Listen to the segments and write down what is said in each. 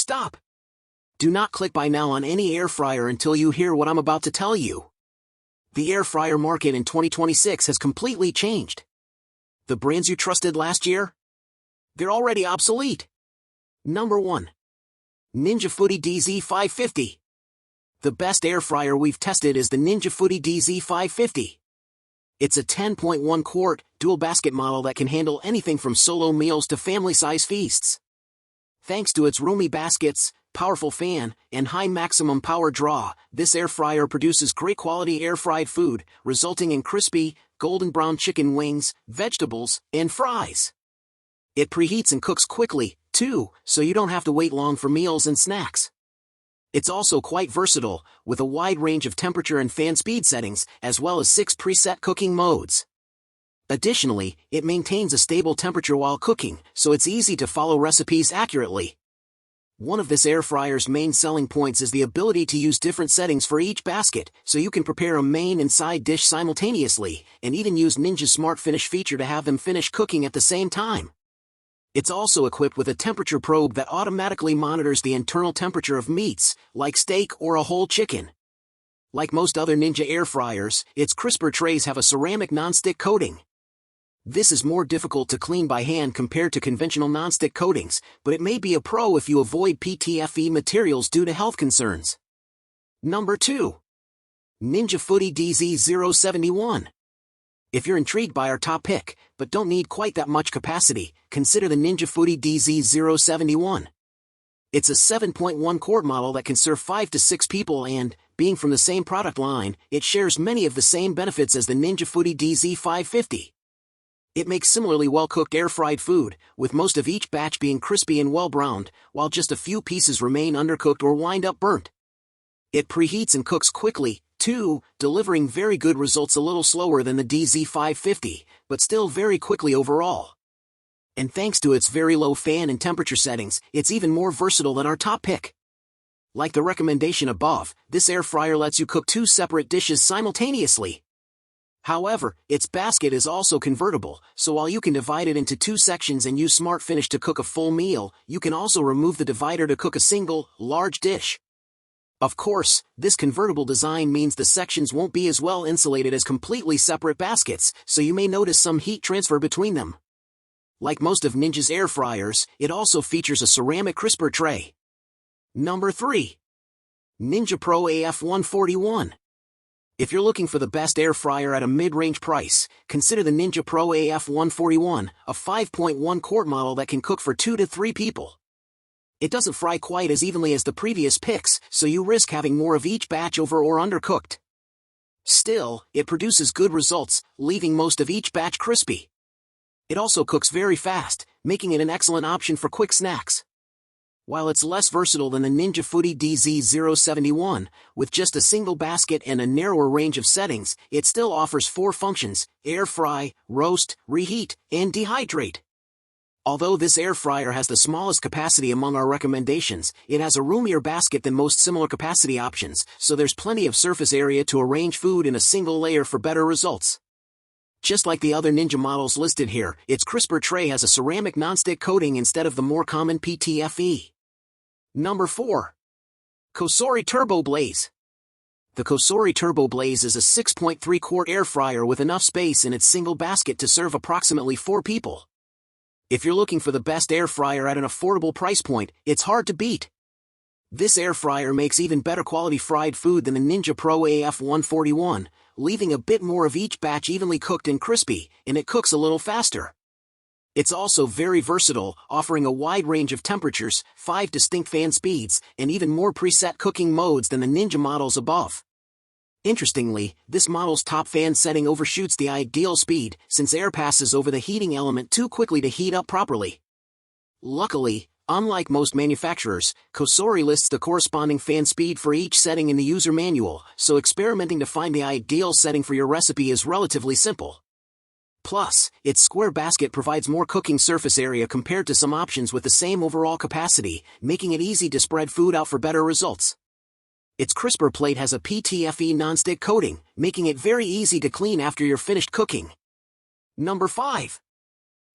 Stop! Do not click buy now on any air fryer until you hear what I'm about to tell you. The air fryer market in 2026 has completely changed. The brands you trusted last year? They're already obsolete. Number 1. Ninja Foodi DZ550. The best air fryer we've tested is the Ninja Foodi DZ550. It's a 10.1 quart, dual basket model that can handle anything from solo meals to family-size feasts. Thanks to its roomy baskets, powerful fan, and high maximum power draw, this air fryer produces great quality air-fried food, resulting in crispy, golden brown chicken wings, vegetables, and fries. It preheats and cooks quickly, too, so you don't have to wait long for meals and snacks. It's also quite versatile, with a wide range of temperature and fan speed settings, as well as 6 preset cooking modes. Additionally, it maintains a stable temperature while cooking, so it's easy to follow recipes accurately. One of this air fryer's main selling points is the ability to use different settings for each basket, so you can prepare a main and side dish simultaneously, and even use Ninja's Smart Finish feature to have them finish cooking at the same time. It's also equipped with a temperature probe that automatically monitors the internal temperature of meats, like steak or a whole chicken. Like most other Ninja air fryers, its crisper trays have a ceramic nonstick coating. This is more difficult to clean by hand compared to conventional nonstick coatings, but it may be a pro if you avoid PTFE materials due to health concerns. Number 2. Ninja Foodi DZ071. If you're intrigued by our top pick, but don't need quite that much capacity, consider the Ninja Foodi DZ071. It's a 7.1 quart model that can serve 5 to 6 people and, being from the same product line, it shares many of the same benefits as the Ninja Foodi DZ550. It makes similarly well-cooked air-fried food, with most of each batch being crispy and well-browned, while just a few pieces remain undercooked or wind up burnt. It preheats and cooks quickly, too, delivering very good results a little slower than the DZ550, but still very quickly overall. And thanks to its very low fan and temperature settings, it's even more versatile than our top pick. Like the recommendation above, this air fryer lets you cook 2 separate dishes simultaneously. However, its basket is also convertible, so while you can divide it into 2 sections and use Smart Finish to cook a full meal, you can also remove the divider to cook a single, large dish. Of course, this convertible design means the sections won't be as well insulated as completely separate baskets, so you may notice some heat transfer between them. Like most of Ninja's air fryers, it also features a ceramic crisper tray. Number 3. Ninja Pro AF141. If you're looking for the best air fryer at a mid-range price, consider the Ninja Pro AF141, a 5.1 quart model that can cook for 2 to 3 people. It doesn't fry quite as evenly as the previous picks, so you risk having more of each batch over or undercooked. Still, it produces good results, leaving most of each batch crispy. It also cooks very fast, making it an excellent option for quick snacks. While it's less versatile than the Ninja Foodi DZ071, with just a single basket and a narrower range of settings, it still offers 4 functions: air fry, roast, reheat, and dehydrate. Although this air fryer has the smallest capacity among our recommendations, it has a roomier basket than most similar capacity options, so there's plenty of surface area to arrange food in a single layer for better results. Just like the other Ninja models listed here, its crisper tray has a ceramic nonstick coating instead of the more common PTFE. Number 4. COSORI TurboBlaze. The COSORI TurboBlaze is a 6.3 quart air fryer with enough space in its single basket to serve approximately 4 people. If you're looking for the best air fryer at an affordable price point, it's hard to beat. This air fryer makes even better quality fried food than the Ninja Pro AF141, leaving a bit more of each batch evenly cooked and crispy, and it cooks a little faster. It's also very versatile, offering a wide range of temperatures, 5 distinct fan speeds, and even more preset cooking modes than the Ninja models above. Interestingly, this model's top fan setting overshoots the ideal speed, since air passes over the heating element too quickly to heat up properly. Luckily, unlike most manufacturers, COSORI lists the corresponding fan speed for each setting in the user manual, so experimenting to find the ideal setting for your recipe is relatively simple. Plus, its square basket provides more cooking surface area compared to some options with the same overall capacity, making it easy to spread food out for better results. Its crisper plate has a PTFE nonstick coating, making it very easy to clean after you're finished cooking. Number 5.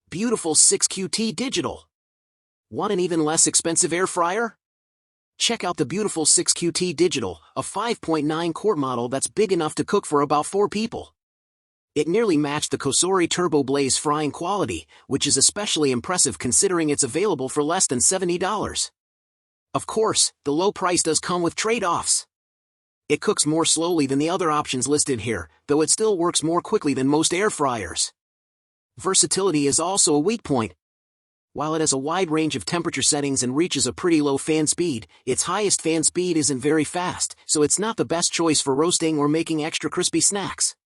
Beautiful 6QT Digital. Want an even less expensive air fryer? Check out the beautiful 6QT Digital, a 5.9-quart model that's big enough to cook for about 4 people. It nearly matched the COSORI TurboBlaze frying quality, which is especially impressive considering it's available for less than $70. Of course, the low price does come with trade-offs. It cooks more slowly than the other options listed here, though it still works more quickly than most air fryers. Versatility is also a weak point. While it has a wide range of temperature settings and reaches a pretty low fan speed, its highest fan speed isn't very fast, so it's not the best choice for roasting or making extra crispy snacks.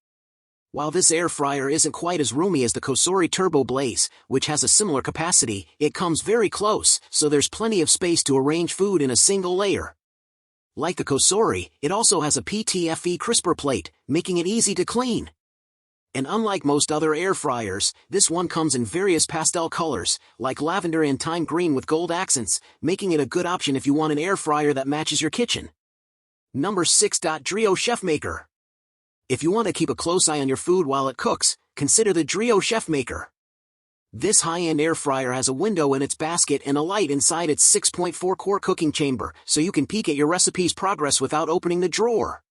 While this air fryer isn't quite as roomy as the COSORI TurboBlaze, which has a similar capacity, it comes very close, so there's plenty of space to arrange food in a single layer. Like the COSORI, it also has a PTFE crisper plate, making it easy to clean. And unlike most other air fryers, this one comes in various pastel colors, like lavender and thyme green with gold accents, making it a good option if you want an air fryer that matches your kitchen. Number 6. Dreo ChefMaker. If you want to keep a close eye on your food while it cooks, consider the Dreo ChefMaker. This high-end air fryer has a window in its basket and a light inside its 6.4-quart cooking chamber, so you can peek at your recipe's progress without opening the drawer.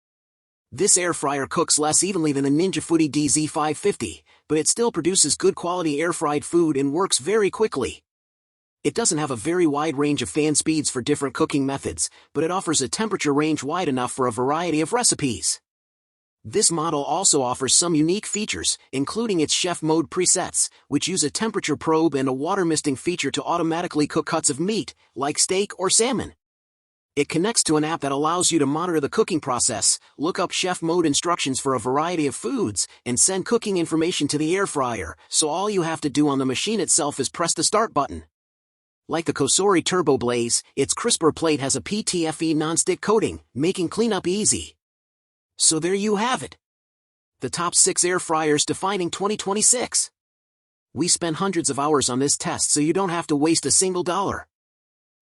This air fryer cooks less evenly than the Ninja Foodi DZ550, but it still produces good quality air-fried food and works very quickly. It doesn't have a very wide range of fan speeds for different cooking methods, but it offers a temperature range wide enough for a variety of recipes. This model also offers some unique features, including its chef mode presets, which use a temperature probe and a water misting feature to automatically cook cuts of meat, like steak or salmon. It connects to an app that allows you to monitor the cooking process, look up chef mode instructions for a variety of foods, and send cooking information to the air fryer, so all you have to do on the machine itself is press the start button. Like the COSORI TurboBlaze, its crisper plate has a PTFE non-stick coating, making cleanup easy. So there you have it. The top 6 air fryers defining 2026. We spent hundreds of hours on this test so you don't have to waste a single dollar.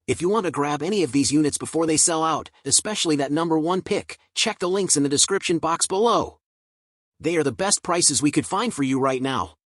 If you want to grab any of these units before they sell out, especially that number 1 pick, check the links in the description box below. They are the best prices we could find for you right now.